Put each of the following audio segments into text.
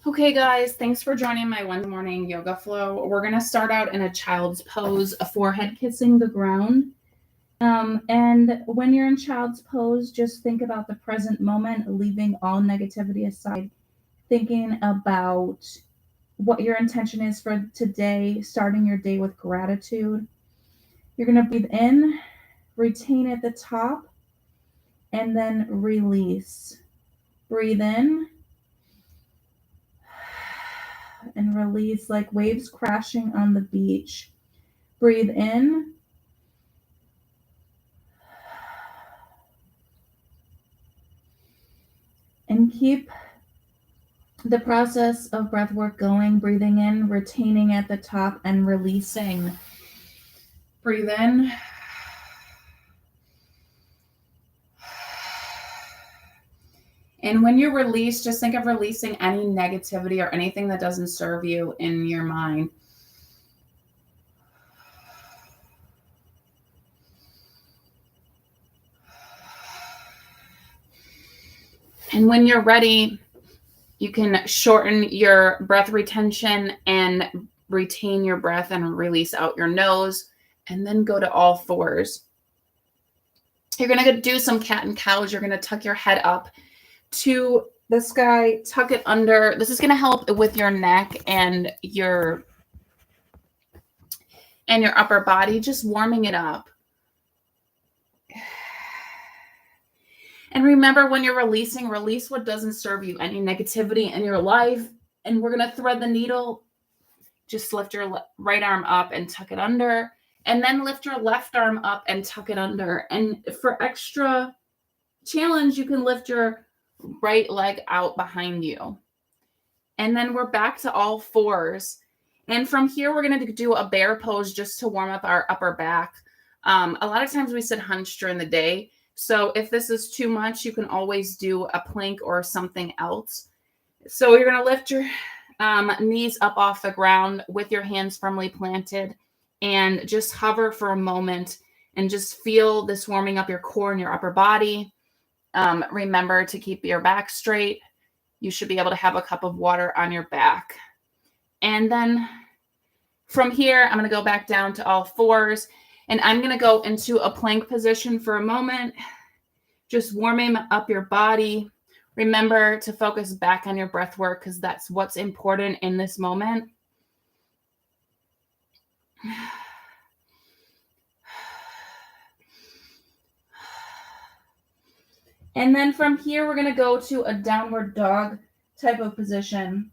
Okay, guys, thanks for joining my Wednesday morning yoga flow. We're going to start out in a child's pose, a forehead kissing the ground. And when you're in child's pose, just think about the present moment, leaving all negativity aside, thinking about what your intention is for today, starting your day with gratitude. You're going to breathe in, retain at the top, and then release. Breathe in and release like waves crashing on the beach. Breathe in. And keep the process of breath work going, breathing in, retaining at the top, and releasing. Breathe in. And when you release, just think of releasing any negativity or anything that doesn't serve you in your mind. And when you're ready, you can shorten your breath retention and retain your breath and release out your nose, and then go to all fours. You're going to do some cat and cows. You're going to tuck your head up to the sky, tuck it under. This is going to help with your neck and your upper body, just warming it up. And remember, when you're releasing, release what doesn't serve you, any negativity in your life. And we're going to thread the needle. Just lift your right arm up and tuck it under. And then lift your left arm up and tuck it under. And for extra challenge, you can lift your right leg out behind you. And then we're back to all fours. And from here, we're going to do a bear pose just to warm up our upper back. A lot of times we sit hunched during the day. So if this is too much, you can always do a plank or something else. So you're going to lift your knees up off the ground with your hands firmly planted and just hover for a moment and just feel this warming up your core and your upper body. Remember to keep your back straight. You should be able to have a cup of water on your back. And then from here, I'm going to go back down to all fours. And I'm going to go into a plank position for a moment, just warming up your body. Remember to focus back on your breath work because that's what's important in this moment. And then from here, we're going to go to a downward dog type of position.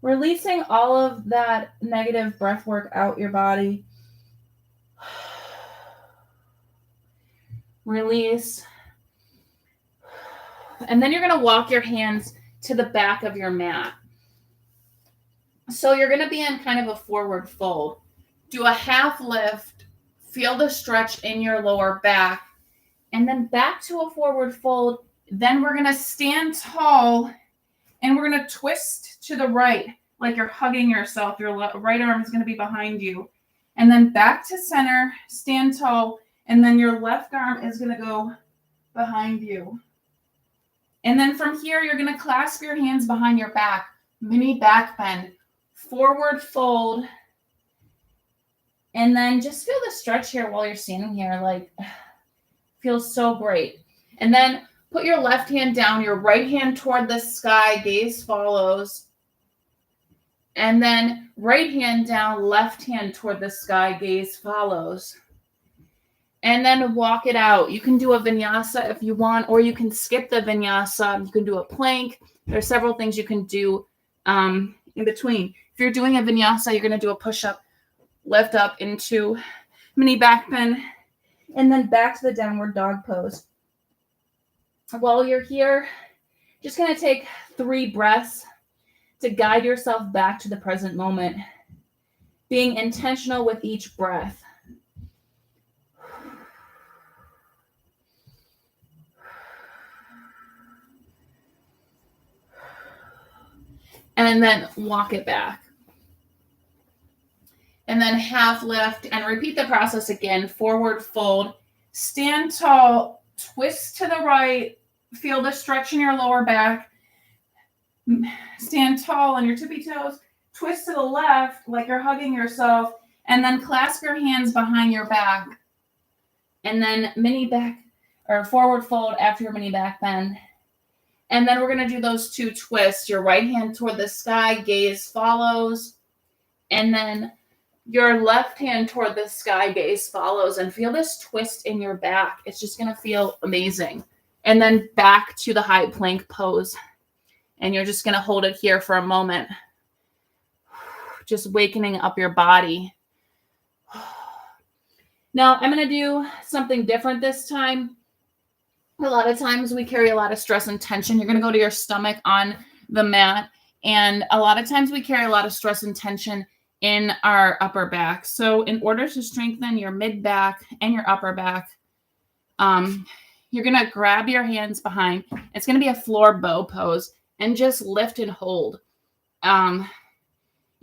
Releasing all of that negative breath work out your body. Release. And then you're going to walk your hands to the back of your mat. So you're going to be in kind of a forward fold. Do a half lift. Feel the stretch in your lower back. And then back to a forward fold. Then we're going to stand tall. And we're going to twist to the right, like you're hugging yourself. Your right arm is going to be behind you. And then back to center, stand tall, and then your left arm is going to go behind you. And then from here, you're going to clasp your hands behind your back, mini back bend, forward fold. And then just feel the stretch here while you're standing here, like feels so great. And then put your left hand down, your right hand toward the sky, gaze follows. And then right hand down, left hand toward the sky, gaze follows. And then walk it out. You can do a vinyasa if you want, or you can skip the vinyasa. You can do a plank. There are several things you can do in between. If you're doing a vinyasa, you're going to do a push-up, lift up into mini back bend, and then back to the downward dog pose. While you're here, just going to take 3 breaths to guide yourself back to the present moment, being intentional with each breath. And then walk it back. And then half lift and repeat the process again. Forward fold, stand tall, twist to the right, Feel the stretch in your lower back. Stand tall on your tippy toes. Twist to the left like you're hugging yourself. And then clasp your hands behind your back. And then mini back or forward fold after your mini back bend. And then we're going to do those two twists. Your right hand toward the sky, gaze follows. And then your left hand toward the sky, gaze follows. And feel this twist in your back. It's just going to feel amazing. And then back to the high plank pose. And you're just going to hold it here for a moment. Just wakening up your body. Now, I'm going to do something different this time. A lot of times we carry a lot of stress and tension. You're going to go to your stomach on the mat. And a lot of times we carry a lot of stress and tension in our upper back. So in order to strengthen your mid back and your upper back, you're going to grab your hands behind. It's going to be a floor bow pose and just lift and hold. And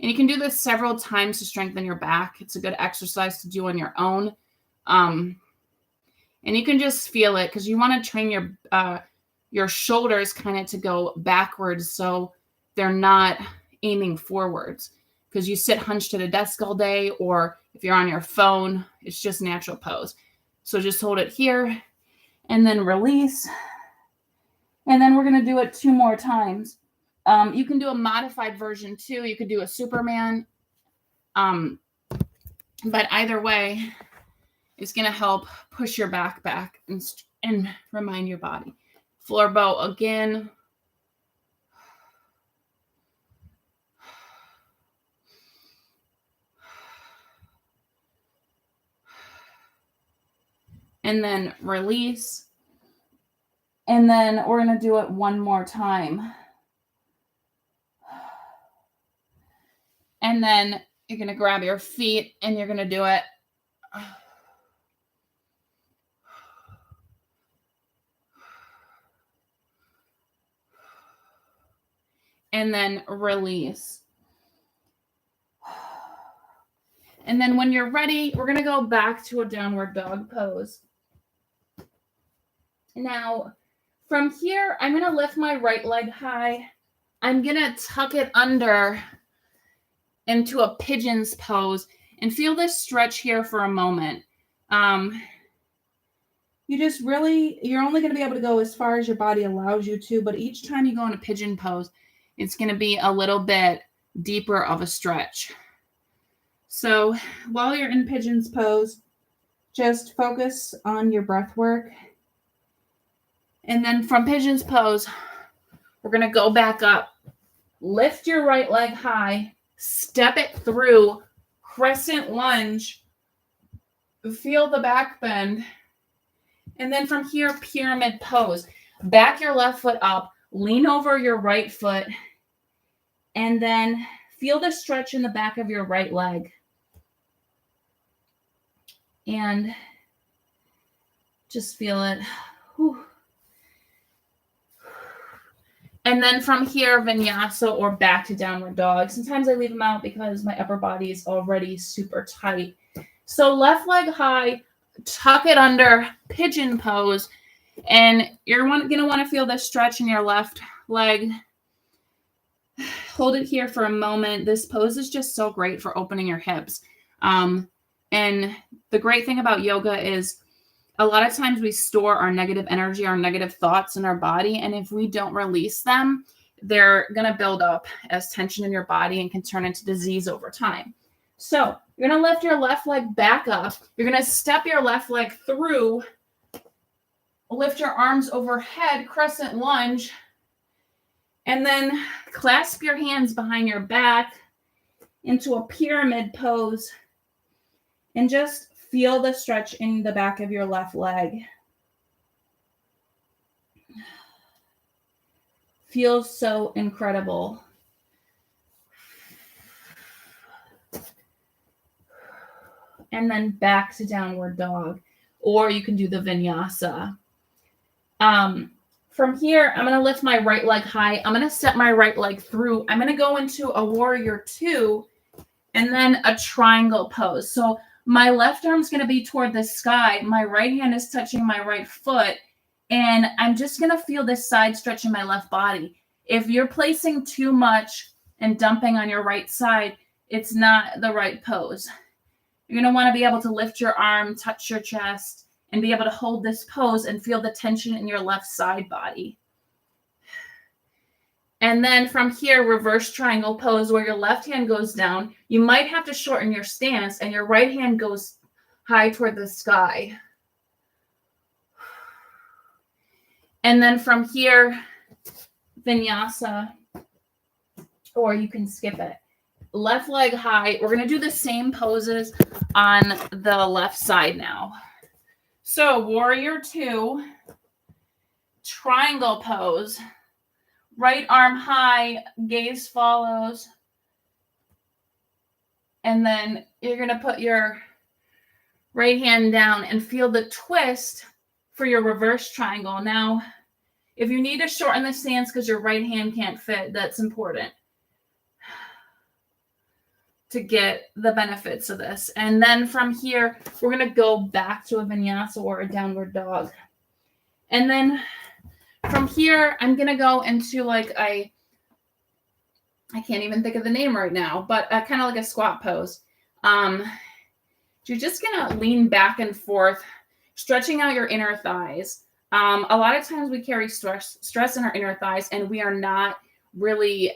you can do this several times to strengthen your back. It's a good exercise to do on your own. And you can just feel it because you want to train your shoulders kind of to go backwards so they're not aiming forwards. Because you sit hunched at a desk all day, or if you're on your phone, it's just natural pose. So just hold it here and then release. And then we're going to do it 2 more times. You can do a modified version too. You could do a Superman. But either way, it's going to help push your back and remind your body. Floor bow again. And then release. And then we're going to do it 1 more time. And then you're going to grab your feet and you're going to do it. And then release. And then when you're ready, we're going to go back to a downward dog pose. Now, from here, I'm going to lift my right leg high. I'm going to tuck it under into a pigeon's pose and feel this stretch here for a moment. You're only going to be able to go as far as your body allows you to, but each time you go in a pigeon pose, it's going to be a little bit deeper of a stretch. So while you're in pigeon's pose, just focus on your breath work. And then from pigeon's pose, we're going to go back up. Lift your right leg high. Step it through. Crescent lunge. Feel the back bend. And then from here, pyramid pose. Back your left foot up. Lean over your right foot. And then feel the stretch in the back of your right leg. And just feel it. Whew. And then from here, vinyasa or back to downward dog. Sometimes I leave them out because my upper body is already super tight. So left leg high, tuck it under, pigeon pose. And you're going to want to feel this stretch in your left leg. Hold it here for a moment. This pose is just so great for opening your hips. And the great thing about yoga is a lot of times we store our negative energy, our negative thoughts in our body. And if we don't release them, they're going to build up as tension in your body and can turn into disease over time. So you're going to lift your left leg back up. You're going to step your left leg through. Lift your arms overhead, crescent lunge. And then clasp your hands behind your back into a pyramid pose. And just feel the stretch in the back of your left leg. Feels so incredible. And then back to downward dog. Or you can do the vinyasa. From here, I'm going to lift my right leg high. I'm going to step my right leg through. I'm going to go into a warrior 2 and then a triangle pose. So my left arm is going to be toward the sky. My right hand is touching my right foot. And I'm just going to feel this side stretch in my left body. If you're placing too much and dumping on your right side, it's not the right pose. You're going to want to be able to lift your arm, touch your chest, and be able to hold this pose and feel the tension in your left side body. And then from here, reverse triangle pose where your left hand goes down. You might have to shorten your stance and your right hand goes high toward the sky. And then from here, vinyasa, or you can skip it. Left leg high. We're going to do the same poses on the left side now. So warrior two, triangle pose, right arm high, gaze follows. And then you're going to put your right hand down and feel the twist for your reverse triangle. Now, if you need to shorten the stance because your right hand can't fit, that's important to get the benefits of this. And then from here, we're going to go back to a vinyasa or a downward dog. And then from here, I'm going to go into like I can't even think of the name right now, but kind of like a squat pose. You're just going to lean back and forth, stretching out your inner thighs. A lot of times we carry stress in our inner thighs, and we are not really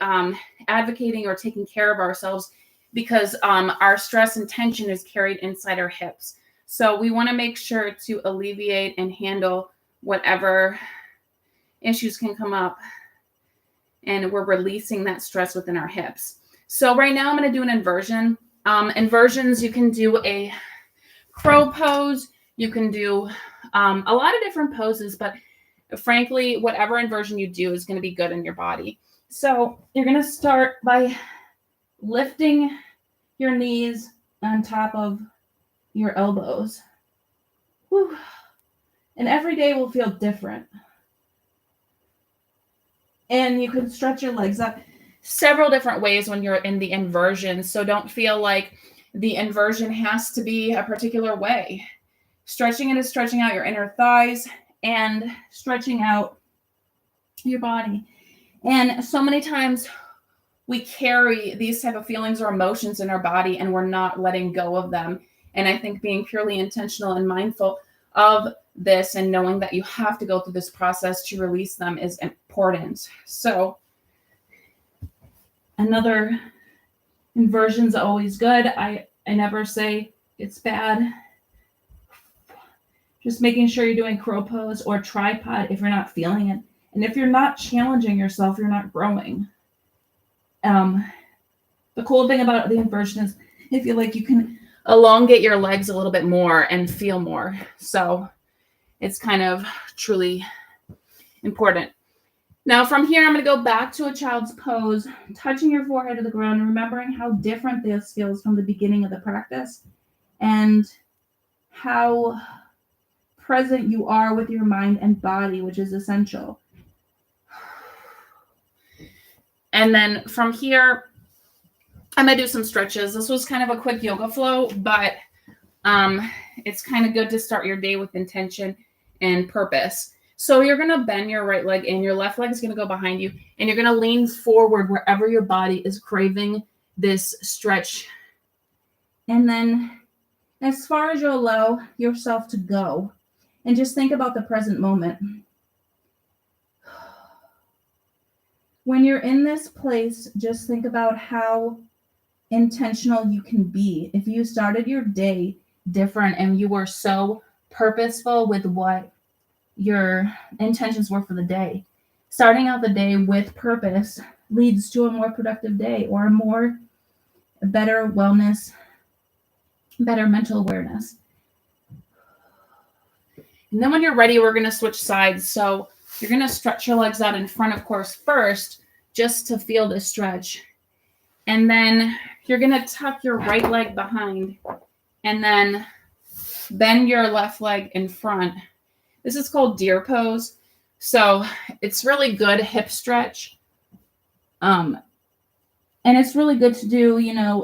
advocating or taking care of ourselves because our stress and tension is carried inside our hips. So we want to make sure to alleviate and handle whatever issues can come up, and we're releasing that stress within our hips. So right now I'm going to do an inversion. Inversions, you can do a crow pose. You can do a lot of different poses, but frankly, whatever inversion you do is going to be good in your body. So you're going to start by lifting your knees on top of your elbows. Whew. And every day will feel different. And you can stretch your legs up several different ways when you're in the inversion. So don't feel like the inversion has to be a particular way. Stretching it is stretching out your inner thighs and stretching out your body. And so many times we carry these type of feelings or emotions in our body and we're not letting go of them. And I think being purely intentional and mindful of this and knowing that you have to go through this process to release them is important. So another inversion is always good. I never say it's bad. Just making sure you're doing crow pose or tripod if you're not feeling it. And if you're not challenging yourself, you're not growing. The cool thing about the inversion is if you like, you can elongate your legs a little bit more and feel more. So it's kind of truly important. Now from here, I'm going to go back to a child's pose, touching your forehead to the ground and remembering how different this feels from the beginning of the practice and how present you are with your mind and body, which is essential. And then from here, I'm going to do some stretches. This was kind of a quick yoga flow, but it's kind of good to start your day with intention and purpose. So you're going to bend your right leg in, your left leg is going to go behind you, and you're going to lean forward wherever your body is craving this stretch. And then as far as you allow yourself to go, and just think about the present moment. When you're in this place, just think about how intentional you can be. If you started your day different and you were so purposeful with what your intentions were for the day, starting out the day with purpose leads to a more productive day or a better wellness, better mental awareness. And then when you're ready, we're going to switch sides. So you're going to stretch your legs out in front, of course, first, just to feel the stretch. And then you're going to tuck your right leg behind and then bend your left leg in front. This is called deer pose. So it's really good hip stretch. And it's really good to do,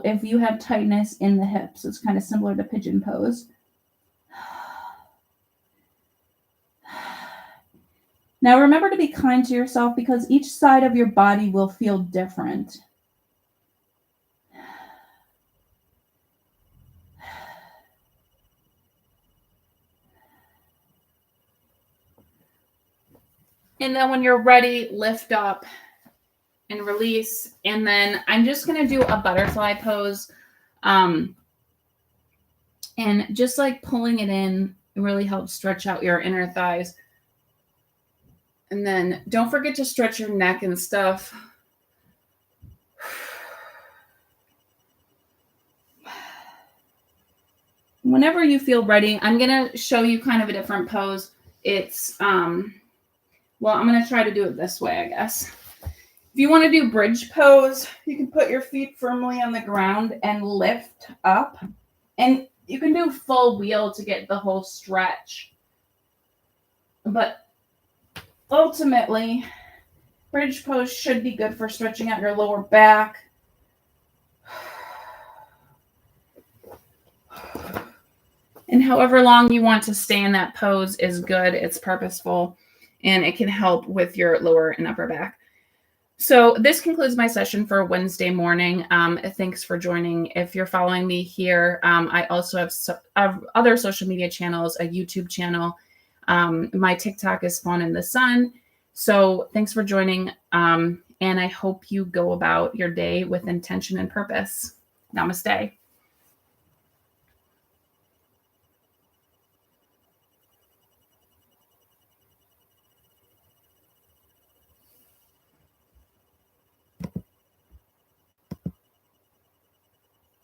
if you have tightness in the hips. It's kind of similar to pigeon pose. Now remember to be kind to yourself because each side of your body will feel different. And then when you're ready, lift up and release. And then I'm just going to do a butterfly pose. And just like pulling it in, it really helps stretch out your inner thighs. And then don't forget to stretch your neck and stuff. Whenever you feel ready, I'm going to show you kind of a different pose. It's, well, I'm going to try to do it this way, I guess. If you want to do bridge pose, you can put your feet firmly on the ground and lift up. And you can do full wheel to get the whole stretch. But ultimately, bridge pose should be good for stretching out your lower back. And however long you want to stay in that pose is good. It's purposeful, and it can help with your lower and upper back. So this concludes my session for Wednesday morning. Thanks for joining. If you're following me here, I also have other social media channels, a YouTube channel. My TikTok is Fawn in the Sun. So thanks for joining. And I hope you go about your day with intention and purpose. Namaste.